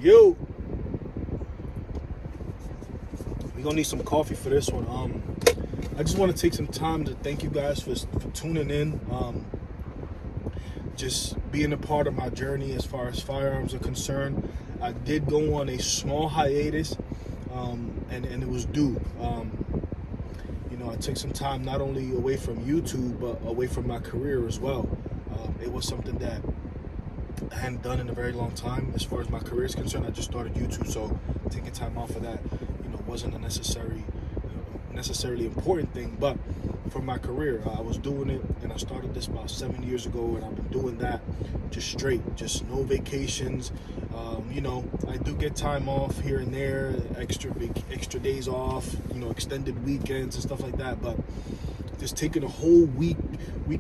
Yo, we gonna need some coffee for this one. I just want to take some time to thank you guys for tuning in. Just being a part of my journey as far as firearms are concerned. I did go on a small hiatus, and it was due. I took some time not only away from YouTube but away from my career as well. It was something that I hadn't done in a very long time as far as my career is concerned. I just started YouTube, so taking time off of that, wasn't a necessarily important thing. But for my career, I was doing it, and I started this about 7 years ago, and I've been doing that just straight, just no vacations. I do get time off here and there, extra days off, extended weekends and stuff like that. But just taking a whole week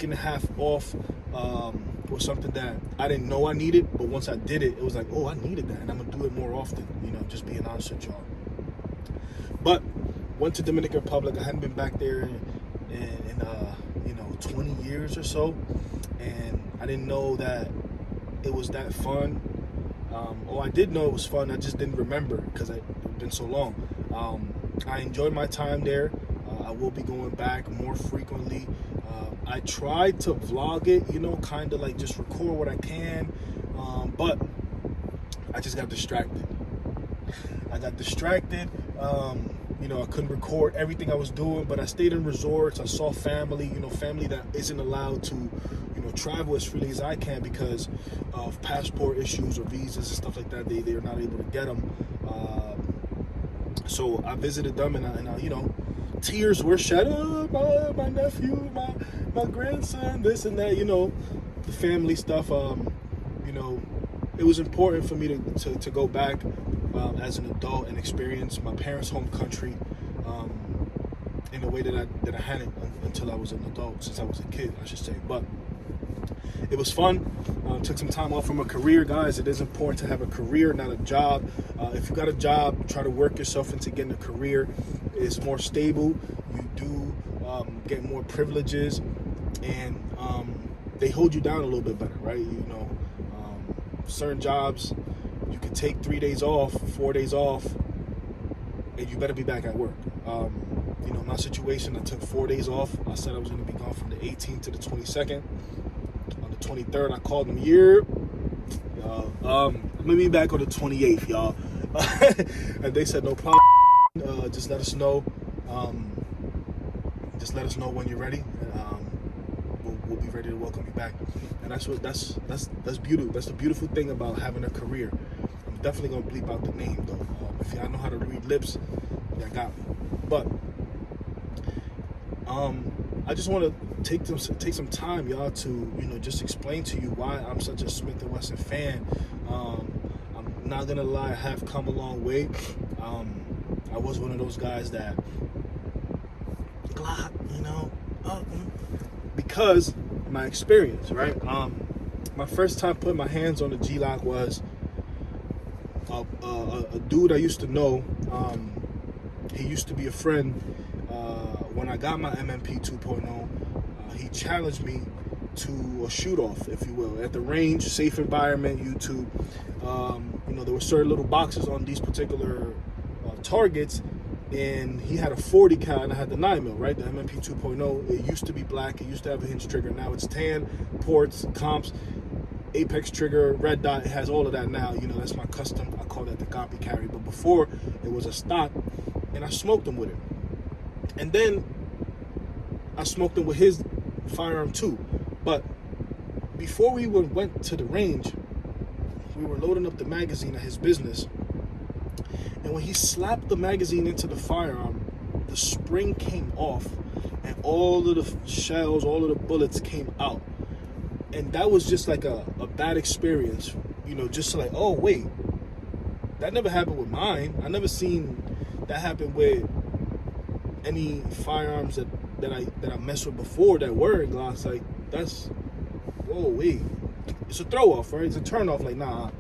and a half off was something that I didn't know I needed, but once I did it, it was like, oh, I needed that, and I'm gonna do it more often. Just being honest with y'all. But went to Dominican Republic. I hadn't been back there in 20 years or so, and I didn't know that it was that fun. I did know it was fun. I just didn't remember because it had been so long. I enjoyed my time there. I will be going back more frequently. I tried to vlog it, kind of like just record what I can, but I just got distracted. I couldn't record everything I was doing, but I stayed in resorts. I saw family, family that isn't allowed to, travel as freely as I can because of passport issues or visas and stuff like that. They're not able to get them. So I visited them, and I tears were shed. Oh, my nephew, my grandson, this and that, the family stuff. It was important for me to go back as an adult and experience my parents' home country in a way that I hadn't until I was an adult, since I was a kid, I should say. But it was fun. Took some time off from a career, guys. It is important to have a career, not a job. If you got a job, try to work yourself into getting a career. It's more stable. You do get more privileges, and they hold you down a little bit better, right? Certain jobs, you can take 3 days off, 4 days off, and you better be back at work. My situation, I took 4 days off. I said I was going to be gone from the 18th to the 22nd. On the 23rd, I called them, I'm going to be back on the 28th, y'all. And they said, no problem. Just let us know. Just let us know when you're ready. We'll be ready to welcome you back. And that's beautiful. That's the beautiful thing about having a career. I'm definitely gonna bleep out the name though. If y'all know how to read lips, y'all got me. But I just want to take some time, y'all, to just explain to you why I'm such a Smith & Wesson fan. I'm not gonna lie, I have come a long way. I was one of those guys that Glock, because my experience, right? My first time putting my hands on the G-Lock was a dude I used to know. He used to be a friend. When I got my MMP 2.0, he challenged me to a shoot-off, if you will, at the range, safe environment, YouTube. There were certain little boxes on these particular targets, and he had a 40 cal and I had the 9mm, right? The MMP 2.0. It used to be black. It used to have a hinge trigger. Now it's tan, ports, comps, apex trigger, red dot. It has all of that now. That's my custom. I call that the copy carry. But before, it was a stock, and I smoked him with it. And then I smoked him with his firearm too. But before we went to the range, we were loading up the magazine at his business. And when he slapped the magazine into the firearm, the spring came off and all of the shells, all of the bullets came out. And that was just like a bad experience, just like, oh, wait, that never happened with mine. I never seen that happen with any firearms that I messed with before that were Glocks. Like, that's, whoa, wait. It's a throw off, right? It's a turn off. Like, nah,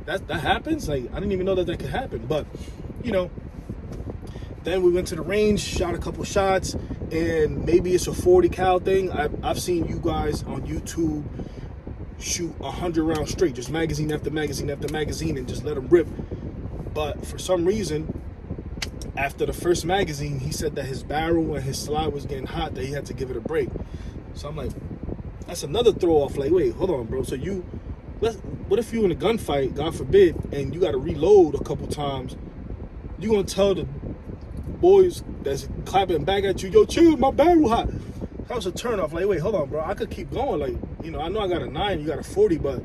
that happens. Like, I didn't even know that could happen. But then we went to the range, shot a couple shots, and maybe it's a 40 cal thing. I've seen you guys on YouTube shoot 100 rounds straight, just magazine after magazine after magazine, and just let them rip. But for some reason, after the first magazine, he said that his barrel and his slide was getting hot, that he had to give it a break. So I'm like, that's another throw off. Like, wait, hold on, bro. So what if you in a gunfight, God forbid, and you got to reload a couple times? You gonna tell the boys that's clapping back at you, yo, chill, my barrel hot? That was a turn off. Like, wait, hold on, bro. I could keep going. Like, you know, I know I got a 9, you got a 40, but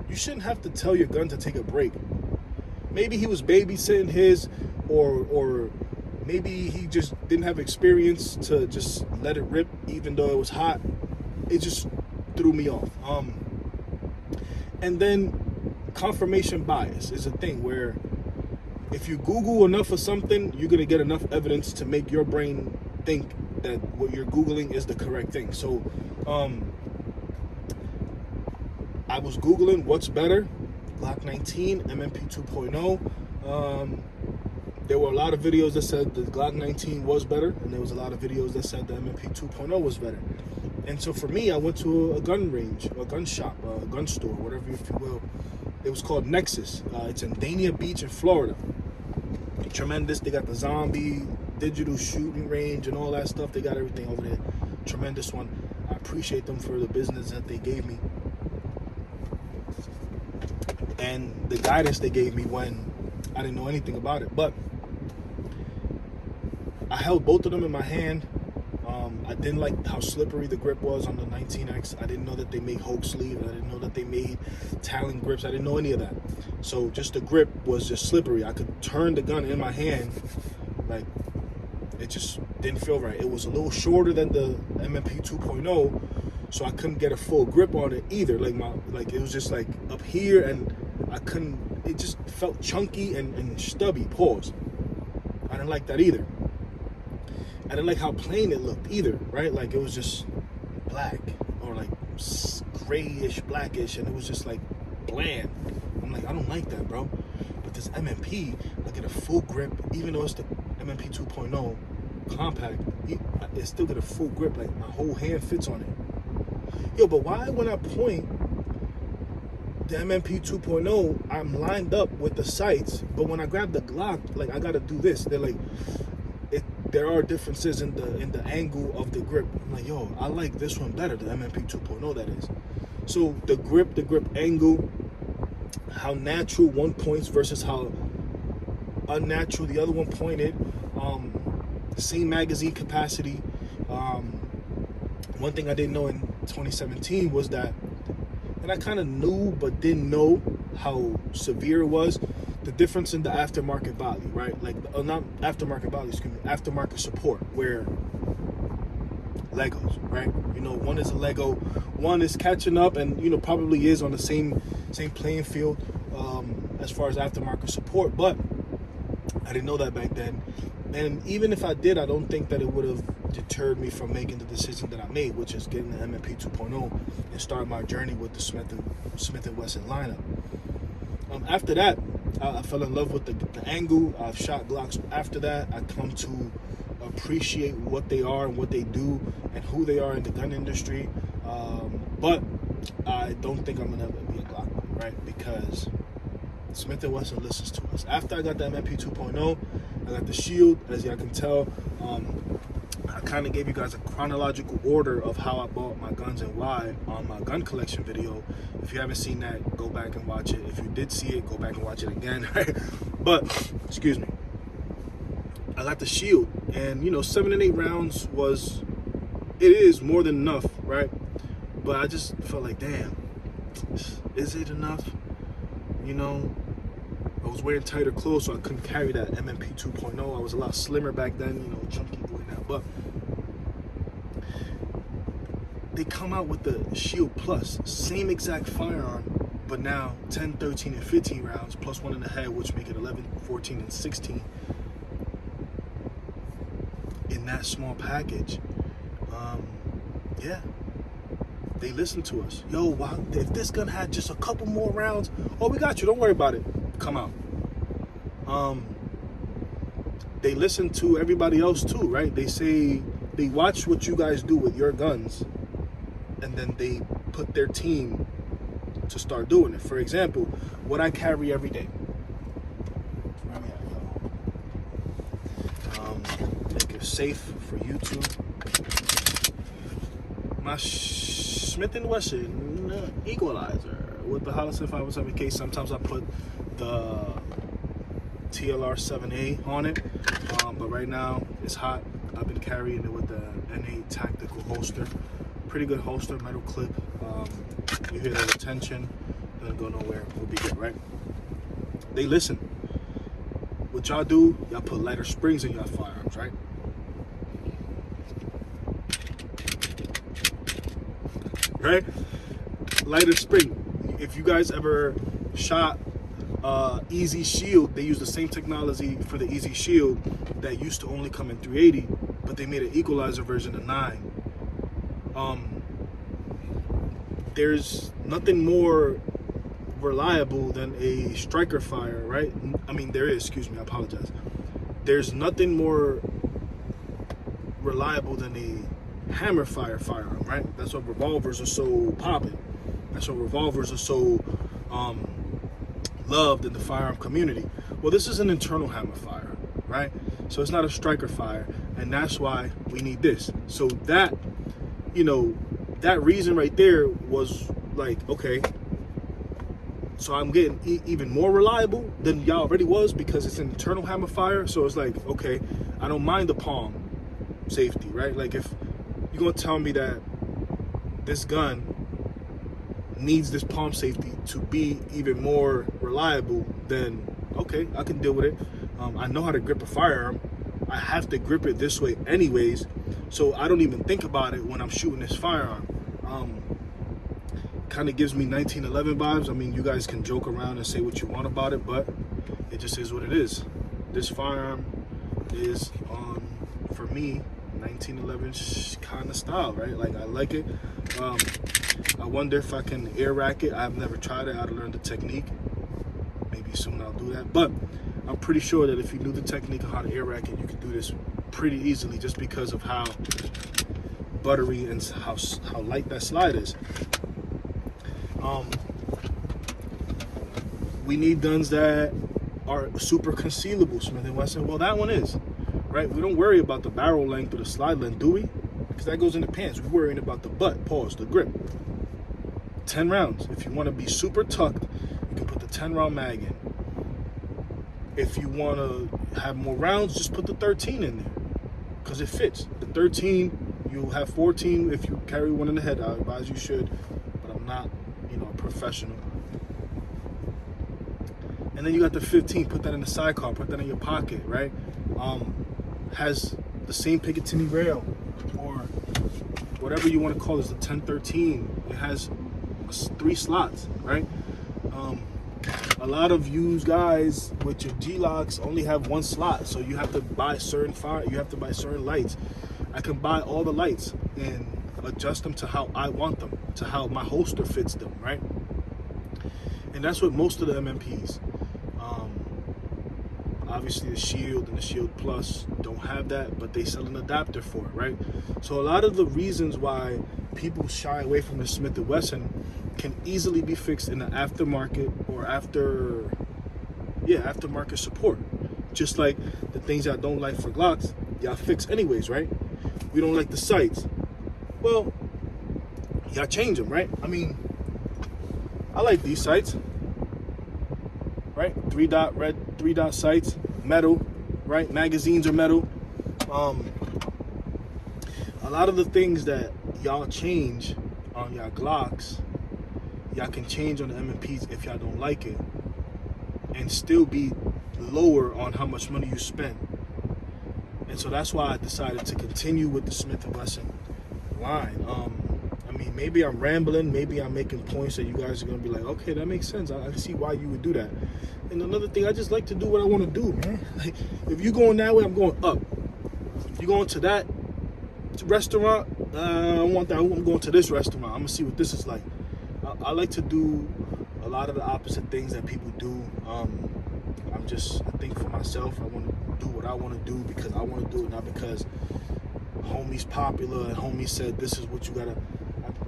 you shouldn't have to tell your gun to take a break. Maybe he was babysitting his, or maybe he just didn't have experience to just let it rip even though it was hot. It just threw me off. And then confirmation bias is a thing where if you Google enough of something, you're going to get enough evidence to make your brain think that what you're Googling is the correct thing. So I was Googling what's better, Glock 19, MMP 2.0. There were a lot of videos that said the Glock 19 was better, and there was a lot of videos that said the MMP 2.0 was better. And so for me, I went to a gun range, a gun shop, a gun store, whatever, if you will. It was called Nexus. It's in Dania Beach in Florida. Tremendous. They got the zombie digital shooting range and all that stuff. They got everything over there. Tremendous one. I appreciate them for the business that they gave me and the guidance they gave me when I didn't know anything about it. But I held both of them in my hand. I didn't like how slippery the grip was on the 19X. I didn't know that they made Hulk sleeve. I didn't know that they made Talon grips. I didn't know any of that. So just the grip was just slippery. I could turn the gun in my hand, like, it just didn't feel right. It was a little shorter than the MMP 2.0, so I couldn't get a full grip on it either. Like it was just like up here, and I couldn't. It just felt chunky and stubby. Pause. I didn't like that either. I didn't like how plain it looked either, right? Like it was just black or like grayish, blackish, and it was just like bland. I'm like, I don't like that, bro. But this MMP, I get a full grip, even though it's the MMP 2.0 compact, it still get a full grip, like my whole hand fits on it. Yo, but why when I point the MMP 2.0, I'm lined up with the sights, but when I grab the Glock, like I gotta do this. They're like, there are differences in the angle of the grip. I'm like, yo, I like this one better, the MMP 2.0 that is. So the grip angle, how natural one points versus how unnatural the other one pointed. Same magazine capacity. One thing I didn't know in 2017 was that, and I kind of knew but didn't know how severe it was, the difference in the aftermarket value, right? Like, not aftermarket value, excuse me, aftermarket support, where Legos, right? You know, one is a Lego, one is catching up, and, you know, probably is on the same playing field as far as aftermarket support, but I didn't know that back then. And even if I did, I don't think that it would have deterred me from making the decision that I made, which is getting the MMP 2.0 and start my journey with the Smith & Wesson lineup. After that, I fell in love with the angle. I've shot Glocks after that. I come to appreciate what they are and what they do and who they are in the gun industry. But I don't think I'm going to ever be a Glock, right? Because Smith & Wesson listens to us. After I got the MMP 2.0, I got the Shield. As y'all can tell, I kind of gave you guys a chronological order of how I bought my guns and why on my gun collection video. If you haven't seen that, go back and watch it. If you did see it, go back and watch it again. But, excuse me, I got the Shield, and, you know, 7 and 8 rounds is more than enough, right? But I just felt like, damn, is it enough? You know, I was wearing tighter clothes, so I couldn't carry that MMP 2.0. I was a lot slimmer back then, you know, chunky boy now. But they come out with the Shield Plus, same exact firearm, but now 10, 13, and 15 rounds, plus one in the head, which make it 11, 14, and 16 in that small package. Yeah, they listen to us. Yo, wow, if this gun had just a couple more rounds, oh, we got you, don't worry about it. Come out. They listen to everybody else too, right? They say, they watch what you guys do with your guns, and then they put their team to start doing it. For example, what I carry every day. Make it safe for YouTube. My Smith & Wesson equalizer with the Holliston 507 case. Sometimes I put the TLR 7A on it, but right now it's hot. I've been carrying it with the N8 tactical holster. Pretty good holster, metal clip. You hear the tension, doesn't go nowhere. We'll be good, right? They listen. What y'all do, y'all put lighter springs in your firearms, right? Right? Lighter spring. If you guys ever shot Easy Shield, they use the same technology for the Easy Shield that used to only come in 380, but they made an equalizer version of 9. There's nothing more reliable than a striker fire, right? I mean, there is, excuse me, I apologize. There's nothing more reliable than a hammer fire firearm, right? That's why revolvers are so popping. That's why revolvers are so loved in the firearm community. Well, this is an internal hammer fire, right? So it's not a striker fire, and that's why we need this. So that, you know, that reason right there was like, okay, so I'm getting even more reliable than y'all already was because it's an internal hammer fire. So it's like, okay, I don't mind the palm safety, right? Like if you're gonna tell me that this gun needs this palm safety to be even more reliable, then okay, I can deal with it. I know how to grip a firearm. I have to grip it this way anyways, so I don't even think about it when I'm shooting this firearm. Kind of gives me 1911 vibes. I mean, you guys can joke around and say what you want about it, but it just is what it is. This firearm is for me, 1911 kind of style, right? Like, I like it. I wonder if I can air rack it. I've never tried it. I'd learn the technique. Maybe soon I'll do that. But I'm pretty sure that if you knew the technique of how to air rack it, you could do this pretty easily just because of how buttery and how light that slide is. We need guns that are super concealable, Smith & Wesson. Well, that one is, right? We don't worry about the barrel length or the slide length, do we? Because that goes in the pants. We're worrying about the butt, pause, the grip. 10 rounds. If you want to be super tucked, you can put the 10-round mag in. If you want to have more rounds, just put the 13 in there because it fits. The 13, you'll have 14 if you carry one in the head. I advise you should, but I'm not, a professional. And then you got the 15, put that in the sidecar, put that in your pocket, right? Has the same Picatinny rail or whatever you want to call it, the 1013. It has 3 slots, right? A lot of you guys with your G-locks only have 1 slot, so you have to buy certain lights. I can buy all the lights and adjust them to how I want them, to how my holster fits them, right? And that's what most of the MMPs. Obviously the Shield and the Shield Plus don't have that, but they sell an adapter for it, right? So a lot of the reasons why people shy away from the Smith & Wesson can easily be fixed in the aftermarket or aftermarket support. Just like the things y'all don't like for Glocks, y'all fix anyways, right? We don't like the sights. Well, y'all change them, right? I mean, I like these sights, right? 3-dot red, 3-dot sights, metal, right? Magazines are metal. A lot of the things that y'all change on y'all Glocks, y'all can change on the MMPs if y'all don't like it and still be lower on how much money you spend. And so that's why I decided to continue with the Smith & Wesson line. I mean, maybe I'm rambling, maybe I'm making points that you guys are gonna be like, okay, that makes sense. I see why you would do that. And another thing, I just like to do what I want to do, man. Like, if you're going that way, I'm going up. If you're going to that restaurant, I want that. I'm going to this restaurant. I'm gonna see what this is like. I like to do a lot of the opposite things that people do. I think for myself, I want to do what I want to do because I want to do it, not because homie's popular and homie said this is what you gotta.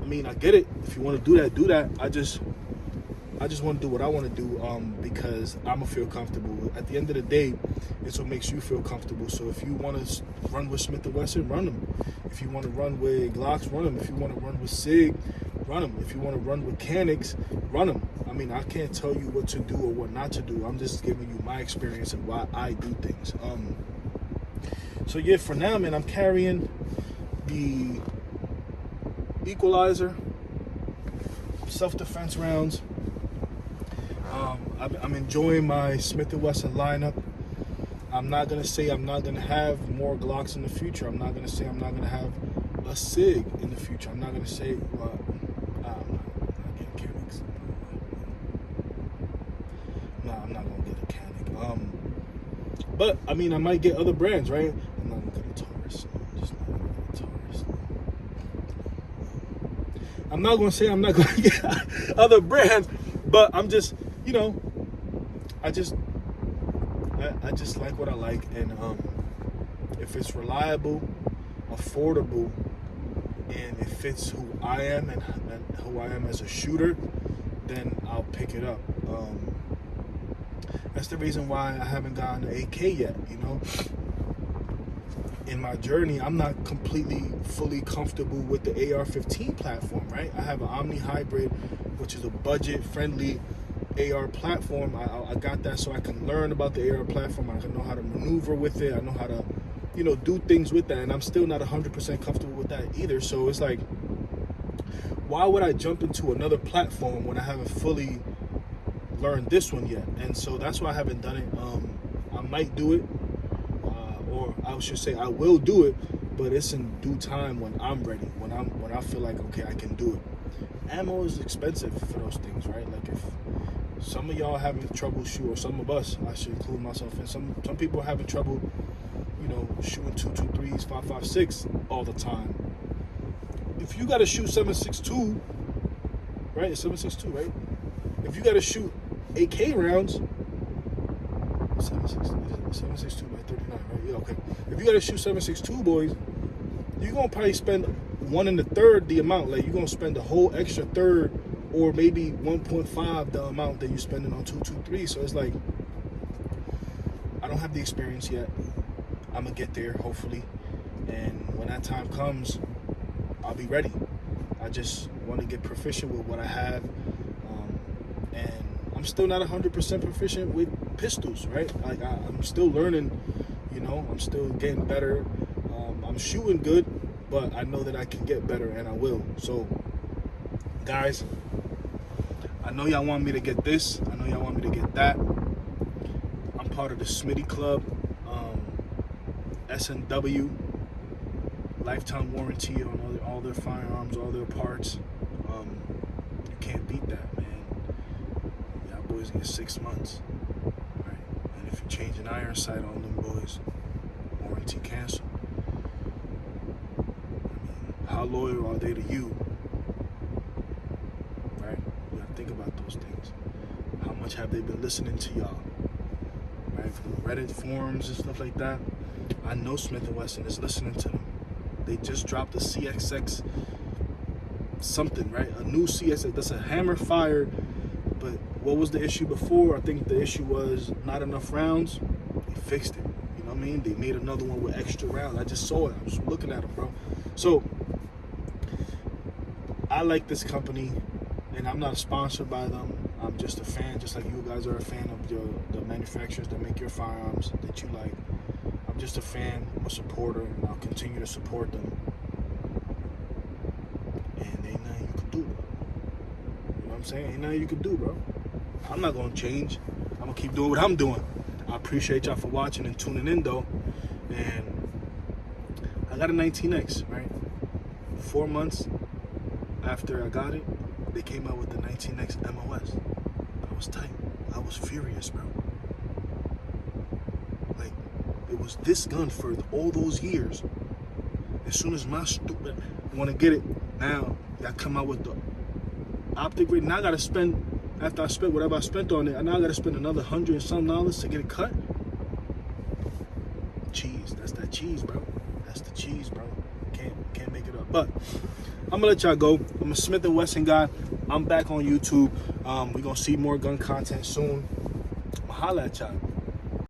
I mean, I get it. If you want to do that, do that. I just want to do what I want to do because I'm going to feel comfortable. At the end of the day, it's what makes you feel comfortable. So if you want to run with Smith & Wesson, run them. If you want to run with Glocks, run them. If you want to run with SIG, run them. If you want to run with Canics, run them. I mean, I can't tell you what to do or what not to do. I'm just giving you my experience and why I do things. So yeah, for now, man, I'm carrying the equalizer, self-defense rounds. I'm enjoying my Smith & Wesson lineup. I'm not going to say I'm not going to have more Glocks in the future. I'm not going to say I'm not going to have a SIG in the future. I'm not going to say, well, I'm not getting Canics. No, I'm not going to get a Canic. But, I mean, I might get other brands, right? I'm not going to get a Taurus. Just not going to get a Taurus. I'm not going to say I'm not going to get other brands, but I'm just, you know, I just like what I like, and if it's reliable, affordable, and it fits who I am and who I am as a shooter, then I'll pick it up. That's the reason why I haven't gotten an AK yet, you know. In my journey, I'm not completely fully comfortable with the AR-15 platform, right? I have an Omni Hybrid, which is a budget-friendly AR platform. I got that so I can learn about the AR platform. I can know how to maneuver with it. I know how to, you know, do things with that. And I'm still not 100% comfortable with that either. So it's like, why would I jump into another platform when I haven't fully learned this one yet? And so that's why I haven't done it. I might do it, or I should say I will do it, but it's in due time when I'm ready, when I feel like, okay, I can do it. Ammo is expensive for those things, right? Like if some of y'all having trouble shoot, or some of us, I should include myself in, some people are having trouble, you know, shooting 223s, 5.56 all the time. If you got to shoot 7.62, right? It's 7.62, right? If you got to shoot AK rounds, 7.62 by 39, right? Yeah, okay. If you got to shoot 7.62, boys, you're gonna probably spend 1 1/3 the amount. Like, you're gonna spend the whole extra third, or maybe 1.5 the amount that you're spending on 223. So it's like, I don't have the experience yet. I'm gonna get there, hopefully, and when that time comes, I'll be ready. I just want to get proficient with what I have, and I'm still not 100% proficient with pistols, right? Like, I'm still learning, you know. I'm still getting better. I'm shooting good, but I know that I can get better, and I will. So, guys, I know y'all want me to get this. I know y'all want me to get that. I'm part of the Smitty Club, SNW, lifetime warranty on all their firearms, all their parts. You can't beat that, man. Y'all boys get 6 months, right? And if you change an iron sight on them boys, warranty canceled. How loyal are they to you? Right? You gotta think about those things. How much have they been listening to y'all? Right? From Reddit forums and stuff like that. I know Smith & Wesson is listening to them. They just dropped a CXX something, right? A new CXX. That's a hammer fire. But what was the issue before? I think the issue was not enough rounds. They fixed it. You know what I mean? They made another one with extra rounds. I just saw it. I was looking at it, bro. So, I like this company, and I'm not sponsored by them. I'm just a fan, just like you guys are a fan of the manufacturers that make your firearms that you like. I'm just a fan, I'm a supporter, and I'll continue to support them. And ain't nothing you can do, bro. You know what I'm saying? Ain't nothing you can do, bro. I'm not going to change. I'm going to keep doing what I'm doing. I appreciate y'all for watching and tuning in, though. And I got a 19X, right? 4 months after I got it, they came out with the 19X MOS. I was tight. I was furious, bro. Like, it was this gun for all those years. As soon as my stupid want to get it, now y'all come out with the optic rig. Now I gotta spend, after I spent whatever I spent on it, now I gotta spend another $100 and some to get it cut. Cheese. That's that cheese, bro. That's the cheese, bro. Can't make it up. But I'm gonna let y'all go. I'm a Smith & Wesson guy. I'm back on YouTube. We're going to see more gun content soon. Holla at y'all.